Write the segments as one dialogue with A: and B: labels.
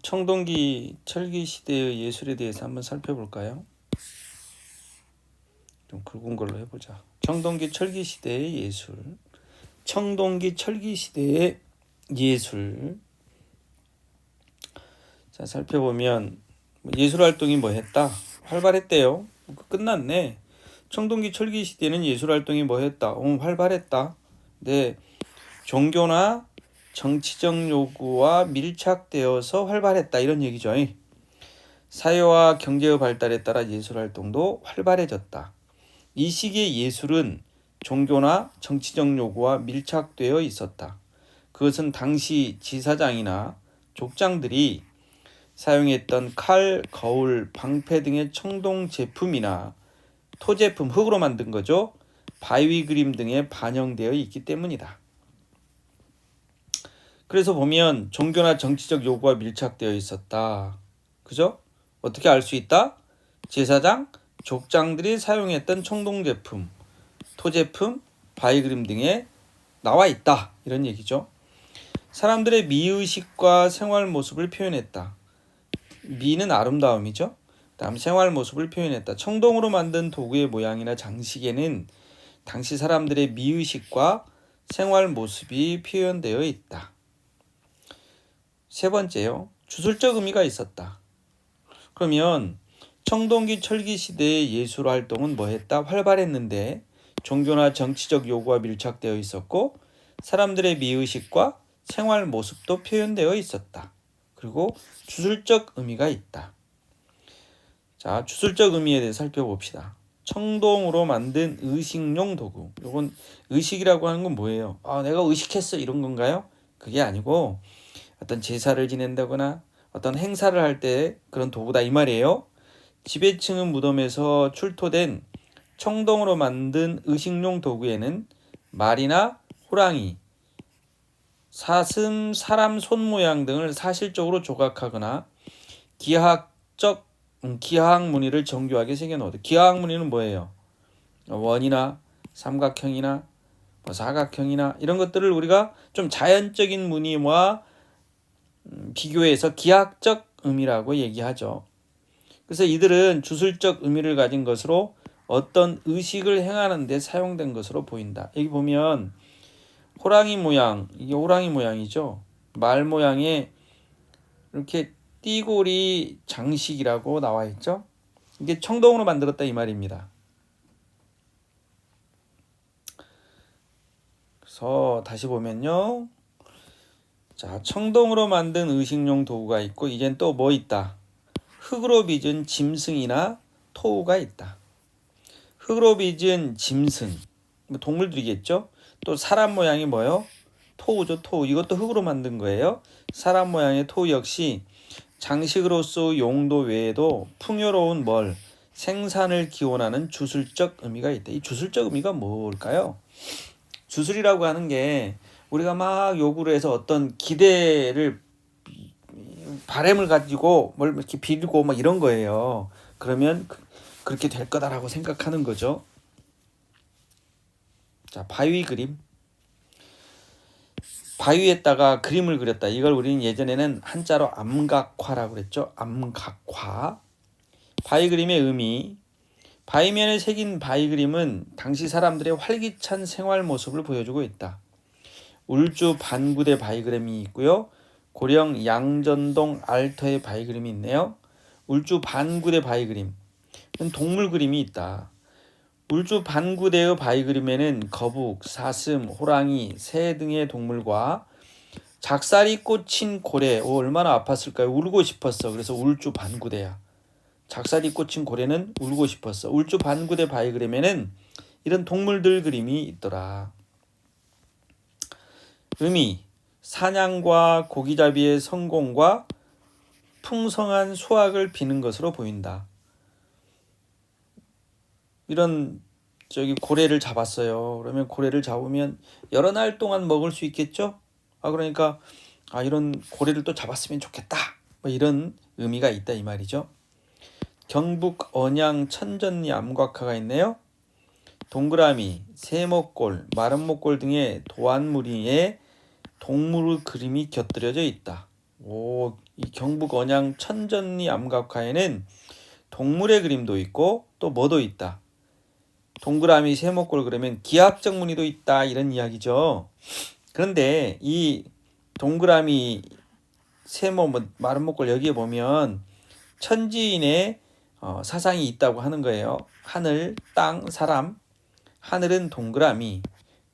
A: 청동기 철기 시대의 예술에 대해서 한번 살펴볼까요? 좀 굵은 걸로 해보자. 청동기 철기 시대의 예술. 청동기 철기 시대의 예술. 자, 살펴보면 예술 활동이 뭐 했다? 활발했대요. 끝났네. 청동기 철기 시대는 예술 활동이 뭐 했다? 활발했다. 네. 종교나 정치적 요구와 밀착되어서 활발했다 이런 얘기죠. 사회와 경제의 발달에 따라 예술 활동도 활발해졌다. 이 시기의 예술은 종교나 정치적 요구와 밀착되어 있었다. 그것은 당시 지사장이나 족장들이 사용했던 칼, 거울, 방패 등의 청동 제품이나 토제품, 흙으로 만든 거죠. 바위 그림 등에 반영되어 있기 때문이다. 그래서 보면 종교나 정치적 요구와 밀착되어 있었다. 그죠? 어떻게 알 수 있다? 제사장, 족장들이 사용했던 청동 제품, 토제품, 바위 그림 등에 나와 있다. 이런 얘기죠. 사람들의 미의식과 생활 모습을 표현했다. 미는 아름다움이죠. 다음 생활 모습을 표현했다. 청동으로 만든 도구의 모양이나 장식에는 당시 사람들의 미의식과 생활 모습이 표현되어 있다. 세 번째요. 주술적 의미가 있었다. 그러면 청동기 철기 시대의 예술 활동은 뭐 했다? 활발했는데 종교나 정치적 요구와 밀착되어 있었고 사람들의 미의식과 생활 모습도 표현되어 있었다. 그리고 주술적 의미가 있다. 자, 주술적 의미에 대해 살펴봅시다. 청동으로 만든 의식용 도구. 이건 의식이라고 하는 건 뭐예요? 내가 의식했어 이런 건가요? 그게 아니고 어떤 제사를 지낸다거나 어떤 행사를 할 때 그런 도구다 이 말이에요. 지배층은 무덤에서 출토된 청동으로 만든 의식용 도구에는 말이나 호랑이, 사슴, 사람 손 모양 등을 사실적으로 조각하거나 기하학 무늬를 정교하게 새겨놓다. 기하학 무늬는 뭐예요? 원이나 삼각형이나 사각형이나 이런 것들을 우리가 좀 자연적인 무늬와 비교해서 기하학적 의미라고 얘기하죠. 그래서 이들은 주술적 의미를 가진 것으로 어떤 의식을 행하는 데 사용된 것으로 보인다. 여기 보면 호랑이 모양, 이게 호랑이 모양이죠. 말 모양의 이렇게 띠고리 장식이라고 나와 있죠. 이게 청동으로 만들었다 이 말입니다. 그래서 다시 보면요. 자, 청동으로 만든 의식용 도구가 있고 이젠 또 뭐 있다? 흙으로 빚은 짐승이나 토우가 있다. 흙으로 빚은 짐승, 동물들이겠죠. 또 사람 모양이 뭐요? 토우죠. 토우. 이것도 흙으로 만든 거예요. 사람 모양의 토우 역시 장식으로서 용도 외에도 풍요로운 생산을 기원하는 주술적 의미가 있다. 이 주술적 의미가 뭘까요? 주술이라고 하는 게 우리가 막 요구를 해서 어떤 기대를 바램을 가지고 뭘 이렇게 빌고 막 이런 거예요. 그러면 그렇게 될 거다라고 생각하는 거죠. 자, 바위 그림. 바위에다가 그림을 그렸다. 이걸 우리는 예전에는 한자로 암각화라고 그랬죠. 암각화. 바위 그림의 의미. 바위면에 새긴 바위 그림은 당시 사람들의 활기찬 생활 모습을 보여주고 있다. 울주 반구대 바위 그림이 있고요. 고령 양전동 알터의 바위 그림이 있네요. 울주 반구대 바위 그림. 동물 그림이 있다. 울주 반구대의 바위 그림에는 거북, 사슴, 호랑이, 새 등의 동물과 작살이 꽂힌 고래. 얼마나 아팠을까요? 울고 싶었어. 그래서 울주 반구대야. 작살이 꽂힌 고래는 울고 싶었어. 울주 반구대 바위 그림에는 이런 동물들 그림이 있더라. 의미, 사냥과 고기잡이의 성공과 풍성한 수확을 비는 것으로 보인다. 이런 고래를 잡았어요. 그러면 고래를 잡으면 여러 날 동안 먹을 수 있겠죠? 그러니까 이런 고래를 또 잡았으면 좋겠다. 이런 의미가 있다 이 말이죠. 경북 언양 천전리 암각화가 있네요. 동그라미, 세모꼴, 마름모꼴 등의 도안무리에 동물 그림이 곁들여져 있다. 이 경북 언양 천전리 암각화에는 동물의 그림도 있고 또 뭐도 있다. 동그라미 세모꼴 그러면 기하학적 무늬도 있다 이런 이야기죠. 그런데 이 동그라미 세모 마른 목골 여기에 보면 천지인의 사상이 있다고 하는 거예요. 하늘, 땅, 사람. 하늘은 동그라미,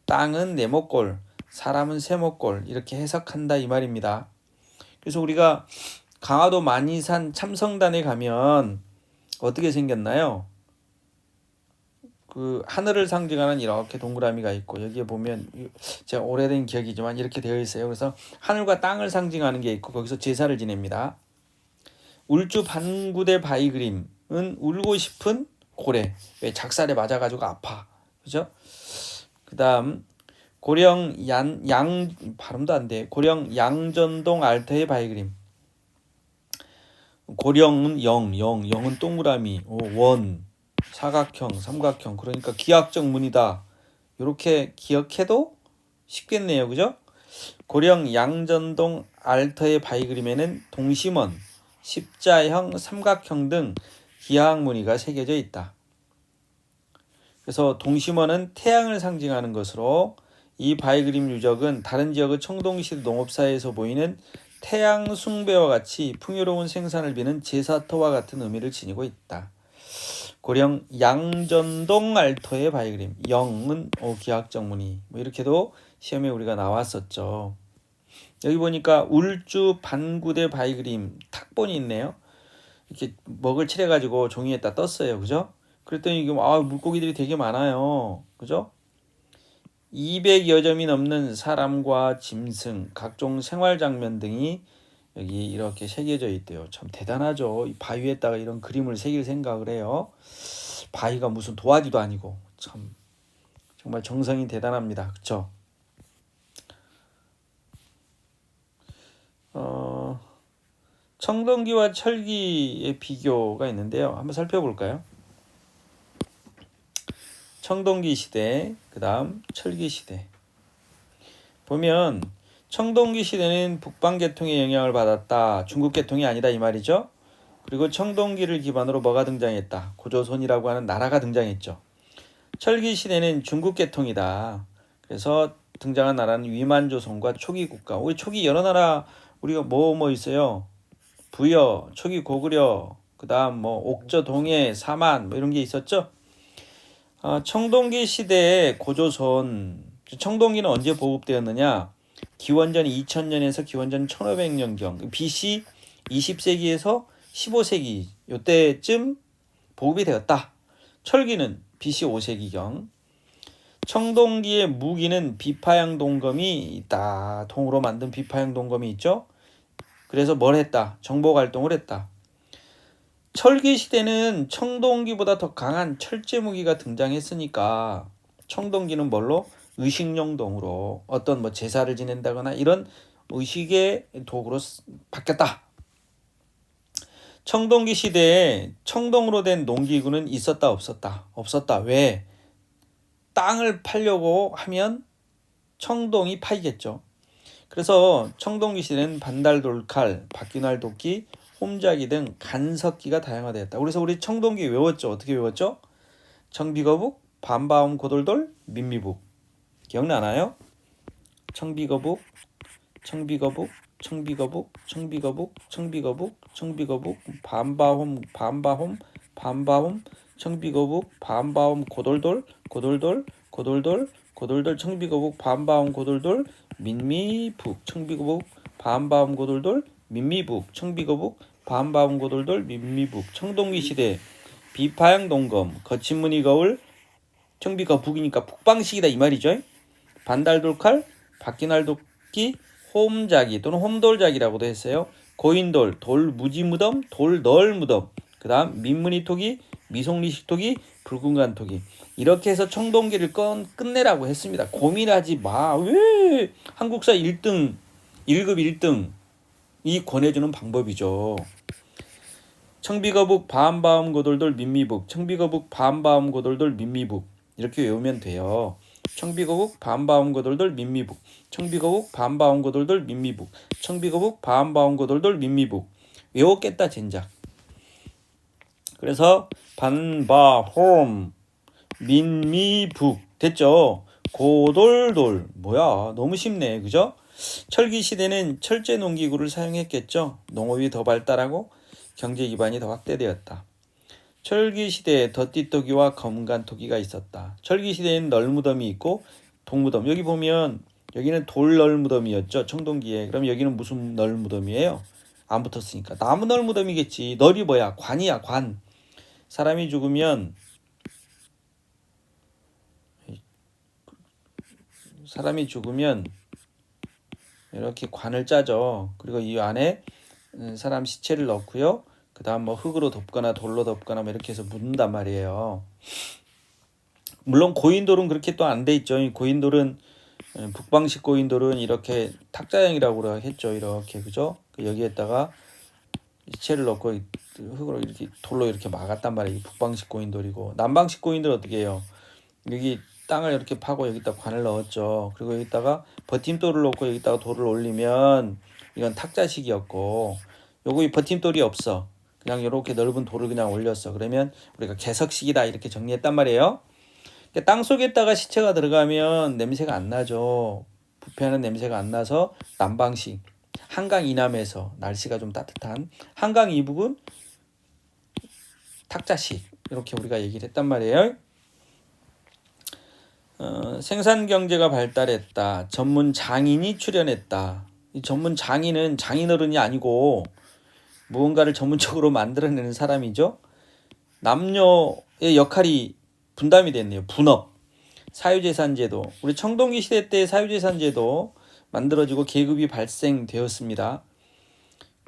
A: 땅은 네모꼴, 사람은 세모꼴 이렇게 해석한다 이 말입니다. 그래서 우리가 강화도 만이산 참성단에 가면 어떻게 생겼나요? 그 하늘을 상징하는 이렇게 동그라미가 있고 여기에 보면 제가 오래된 기억이지만 이렇게 되어 있어요. 그래서 하늘과 땅을 상징하는 게 있고 거기서 제사를 지냅니다. 울주 반구대 바위 그림은 울고 싶은 고래. 왜 작살에 맞아가지고 아파. 그죠? 그 다음 고령 발음도 안 돼. 고령 양전동 알터의 바위 그림. 고령은 영은 동그라미, 원, 사각형, 삼각형. 그러니까 기하학적 무늬다. 이렇게 기억해도 쉽겠네요. 그죠? 고령 양전동 알터의 바위 그림에는 동심원, 십자형, 삼각형 등 기하학 무늬가 새겨져 있다. 그래서 동심원은 태양을 상징하는 것으로 이 바위 그림 유적은 다른 지역의 청동시 농업사에서 보이는 태양 숭배와 같이 풍요로운 생산을 비는 제사터와 같은 의미를 지니고 있다. 고령 양전동 알터의 바위 그림. 영은 기하학적 무늬. 이렇게도 시험에 우리가 나왔었죠. 여기 보니까 울주 반구대 바위 그림 탁본이 있네요. 이렇게 먹을 칠해가지고 종이에다 떴어요. 그죠? 그랬더니 이게 물고기들이 되게 많아요. 그죠? 200여 점이 넘는 사람과 짐승, 각종 생활 장면 등이 여기 이렇게 새겨져 있대요. 참 대단하죠. 이 바위에다가 이런 그림을 새길 생각을 해요. 바위가 무슨 도화지도 아니고 참 정말 정성이 대단합니다. 그렇죠? 청동기와 철기의 비교가 있는데요. 한번 살펴볼까요? 청동기 시대, 그 다음 철기 시대. 보면 청동기 시대는 북방 계통의 영향을 받았다. 중국 계통이 아니다 이 말이죠. 그리고 청동기를 기반으로 뭐가 등장했다. 고조선이라고 하는 나라가 등장했죠. 철기 시대는 중국 계통이다. 그래서 등장한 나라는 위만조선과 초기 국가. 우리 초기 여러 나라 우리가 뭐 있어요. 부여, 초기 고구려, 그 다음 옥저, 동해, 사만 이런 게 있었죠. 청동기 시대의 고조선, 청동기는 언제 보급되었느냐? 기원전 2000년에서 기원전 1500년경, BC 20세기에서 15세기 요때쯤 보급이 되었다. 철기는 BC 5세기경. 청동기의 무기는 비파양 동검이 있다. 동으로 만든 비파양 동검이 있죠. 그래서 뭘 했다? 정복 활동을 했다. 철기 시대는 청동기보다 더 강한 철제 무기가 등장했으니까 청동기는 뭘로? 의식용동으로 어떤 제사를 지낸다거나 이런 의식의 도구로 바뀌었다. 청동기 시대에 청동으로 된 농기구는 있었다 없었다? 없었다. 왜? 땅을 팔려고 하면 청동이 파이겠죠. 그래서 청동기 시대는 반달돌칼, 바퀴날 도끼, 홈자기 등 간석기가 다양화되었다. 그래서 우리 청동기 외웠죠. 어떻게 외웠죠? 청비거북, 반바움 고돌돌, 민미북. 기억나나요? 청비거북, 청비거북, 청비거북, 청비거북, 청비거북, 청비거북, 반바홈, 반바홈, 반바홈, 청비거북, 반바홈 고돌돌, 고돌돌, 고돌돌, 고돌돌, 청비거북, 반바홈 고돌돌, 민미북, 청비거북, 반바홈 고돌돌, 민미북, 청비거북, 반바홈 고돌돌, 민미북. 청동기 시대 비파양 동검, 거친 무늬 거울, 청비거북이니까 북방식이다 이 말이죠. 반달돌칼, 바퀴날 도끼, 홈자기 또는 홈돌자기라고도 했어요. 고인돌, 돌 무지무덤, 돌널 무덤. 그 다음 민무늬토기, 미송리식토기, 붉은간 토기. 이렇게 해서 청동기를 끝내라고 했습니다. 고민하지 마. 왜 한국사 1등, 1급 1등이 권해주는 방법이죠. 청비거북 반바움 고돌돌 민미북, 청비거북 반바움 고돌돌 민미북 이렇게 외우면 돼요. 청비거북 반바운고돌돌 민미북. 청비거북 반바운고돌돌 민미북. 청비거북 반바운고돌돌 민미북. 외웠겠다 젠장. 그래서 반바홈 민미북 됐죠. 고돌돌 뭐야 너무 쉽네 그죠? 철기 시대는 철제 농기구를 사용했겠죠. 농업이 더 발달하고 경제 기반이 더 확대되었다. 철기 시대에 덧띠토기와 검간토기가 있었다. 철기 시대에는 널무덤이 있고 동무덤. 여기 보면 여기는 돌 널무덤이었죠. 청동기에. 그럼 여기는 무슨 널무덤이에요? 안 붙었으니까 나무 널무덤이겠지. 널이 뭐야? 관이야 관. 사람이 죽으면 이렇게 관을 짜죠. 그리고 이 안에 사람 시체를 넣고요. 그 다음 뭐 흙으로 덮거나 돌로 덮거나 뭐 이렇게 해서 묻는단 말이에요. 물론 고인돌은 그렇게 또 안 돼 있죠. 이 고인돌은 북방식 고인돌은 이렇게 탁자형이라고 했죠. 이렇게 그죠? 여기에다가 시체를 넣고 흙으로 이렇게 돌로 이렇게 막았단 말이에요. 북방식 고인돌이고 남방식 고인돌 어떻게 해요? 여기 땅을 이렇게 파고 여기다 관을 넣었죠. 그리고 여기다가 버팀돌을 넣고 여기다가 돌을 올리면 이건 탁자식이었고 요거 이 버팀돌이 없어. 그냥 이렇게 넓은 돌을 그냥 올렸어. 그러면 우리가 개석식이다 이렇게 정리했단 말이에요. 땅 속에다가 시체가 들어가면 냄새가 안 나죠. 부패하는 냄새가 안 나서 남방식 한강 이남에서 날씨가 좀 따뜻한 한강 이북은 탁자식 이렇게 우리가 얘기를 했단 말이에요. 생산 경제가 발달했다. 전문 장인이 출현했다. 이 전문 장인은 장인어른이 아니고 무언가를 전문적으로 만들어내는 사람이죠. 남녀의 역할이 분담이 됐네요. 분업, 사유재산제도. 우리 청동기 시대 때 사유재산제도 만들어지고 계급이 발생되었습니다.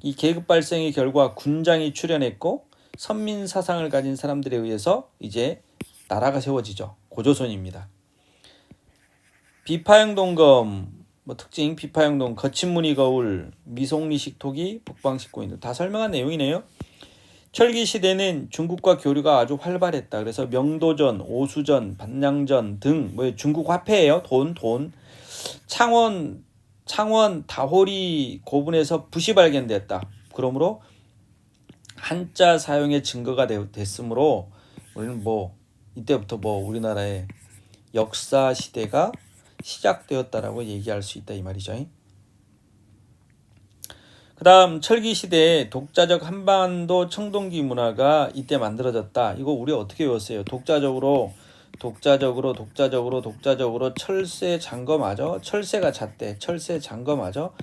A: 이 계급 발생의 결과 군장이 출현했고 선민 사상을 가진 사람들에 의해서 이제 나라가 세워지죠. 고조선입니다. 비파형 동검 뭐 특징 비파형 동 거친 무늬 거울 미송리식 토기 북방식 고인돌 다 설명한 내용이네요. 철기 시대는 중국과 교류가 아주 활발했다. 그래서 명도전, 오수전, 반량전 등 뭐 중국 화폐예요. 돈. 창원 다호리 고분에서 붓이 발견됐다. 그러므로 한자 사용의 증거가 됐으므로 우리는 이때부터 우리나라의 역사 시대가 시작되었다라고 얘기할 수 있다 이 말이죠. 그 다음 철기 시대에 독자적 한반도 청동기 문화가 이때 만들어졌다. 이거 우리 어떻게 외웠어요? 독자적으로 철새 장거마저 철새가 잣대 철새 장거마저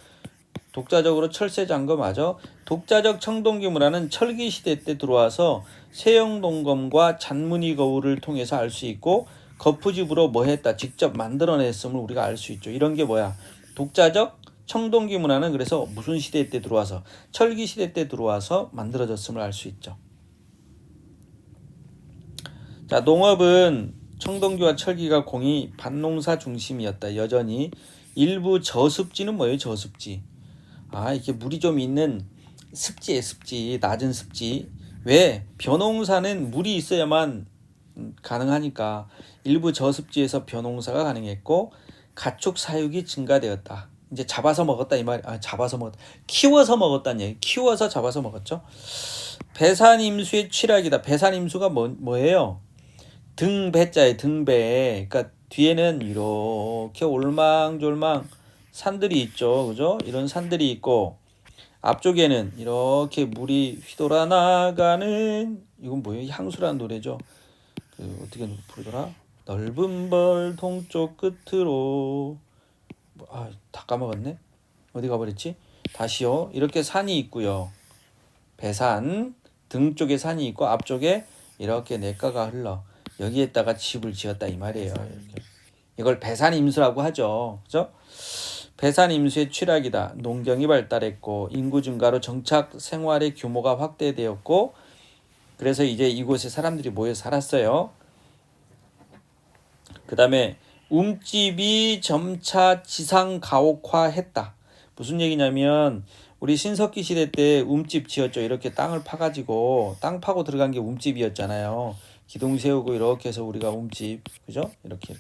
A: 독자적으로 철새 장거마저 독자적 청동기 문화는 철기 시대 때 들어와서 세영동검과 잔무늬 거울을 통해서 알 수 있고 거푸집으로 뭐 했다 직접 만들어냈음을 우리가 알 수 있죠. 이런 게 뭐야? 독자적 청동기 문화는 그래서 무슨 시대 때 들어와서 철기 시대 때 들어와서 만들어졌음을 알 수 있죠. 자, 농업은 청동기와 철기가 공이 밭농사 중심이었다. 여전히 일부 저습지는 뭐예요? 저습지. 이렇게 물이 좀 있는 습지에 습지, 낮은 습지. 왜? 벼농사는 물이 있어야만 가능하니까 일부 저습지에서 벼농사가 가능했고 가축 사육이 증가되었다. 이제 잡아서 먹었다 이 말. 잡아서 먹었다. 키워서 먹었다는 얘기. 키워서 잡아서 먹었죠. 배산임수의 취락이다. 배산임수가 뭐예요? 등배자에 등배. 그러니까 뒤에는 이렇게 올망졸망 산들이 있죠. 그죠? 이런 산들이 있고 앞쪽에는 이렇게 물이 휘돌아 나가는 이건 뭐예요? 향수라는 노래죠. 어떻게 부르더라? 넓은 벌 동쪽 끝으로 다 까먹었네. 어디 가버렸지? 다시요. 이렇게 산이 있고요. 배산 등 쪽에 산이 있고 앞쪽에 이렇게 냇가가 흘러 여기에다가 집을 지었다 이 말이에요. 이렇게. 이걸 배산임수라고 하죠. 그죠? 배산임수의 취락이다. 농경이 발달했고 인구 증가로 정착 생활의 규모가 확대되었고 그래서 이제 이곳에 사람들이 모여 살았어요. 그 다음에 움집이 점차 지상 가옥화했다. 무슨 얘기냐면 우리 신석기 시대 때 움집 지었죠. 이렇게 땅을 파가지고 땅 파고 들어간 게 움집이었잖아요. 기둥 세우고 이렇게 해서 우리가 움집 그죠? 이렇게.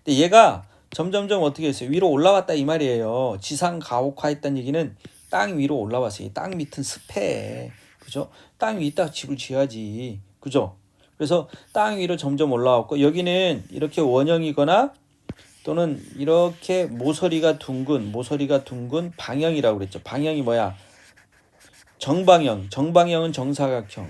A: 근데 근데 얘가 점점점 어떻게 했어요? 위로 올라왔다 이 말이에요. 지상 가옥화했다는 얘기는 땅 위로 올라왔어요. 땅 밑은 습해. 그죠? 땅 위에다 집을 지어야지. 그죠? 그래서 땅 위로 점점 올라왔고 여기는 이렇게 원형이거나 또는 이렇게 모서리가 둥근 방형이라고 그랬죠. 방형이 뭐야? 정방형은 정사각형,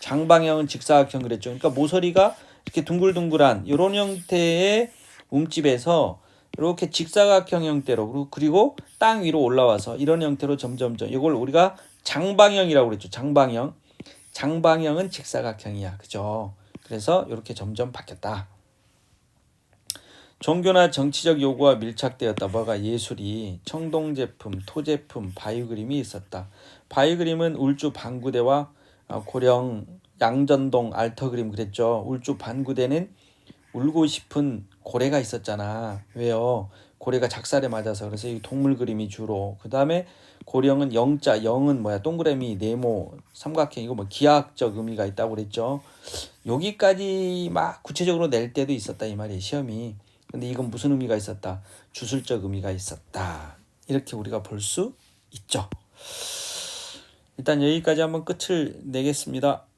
A: 장방형은 직사각형 그랬죠. 그러니까 모서리가 이렇게 둥글둥글한 이런 형태의 움집에서 이렇게 직사각형 형태로 그리고 땅 위로 올라와서 이런 형태로 점점점 이걸 우리가 장방형이라고 그랬죠. 장방형은 직사각형이야. 그죠? 그래서 이렇게 점점 바뀌었다. 종교나 정치적 요구와 밀착되었다. 뭐가? 예술이 청동제품, 토제품, 바위그림이 있었다. 바위그림은 울주 반구대와 고령 양전동 알터그림 그랬죠. 울주 반구대는 울고 싶은 고래가 있었잖아. 왜요? 고래가 작살에 맞아서. 그래서 이 동물 그림이 주로. 그 다음에 고령은 영자, 영은 뭐야? 동그라미, 네모, 삼각형 이거 뭐 기하학적 의미가 있다고 그랬죠. 여기까지 막 구체적으로 낼 때도 있었다 이 말이에요. 시험이. 근데 이건 무슨 의미가 있었다? 주술적 의미가 있었다. 이렇게 우리가 볼 수 있죠. 일단 여기까지 한번 끝을 내겠습니다.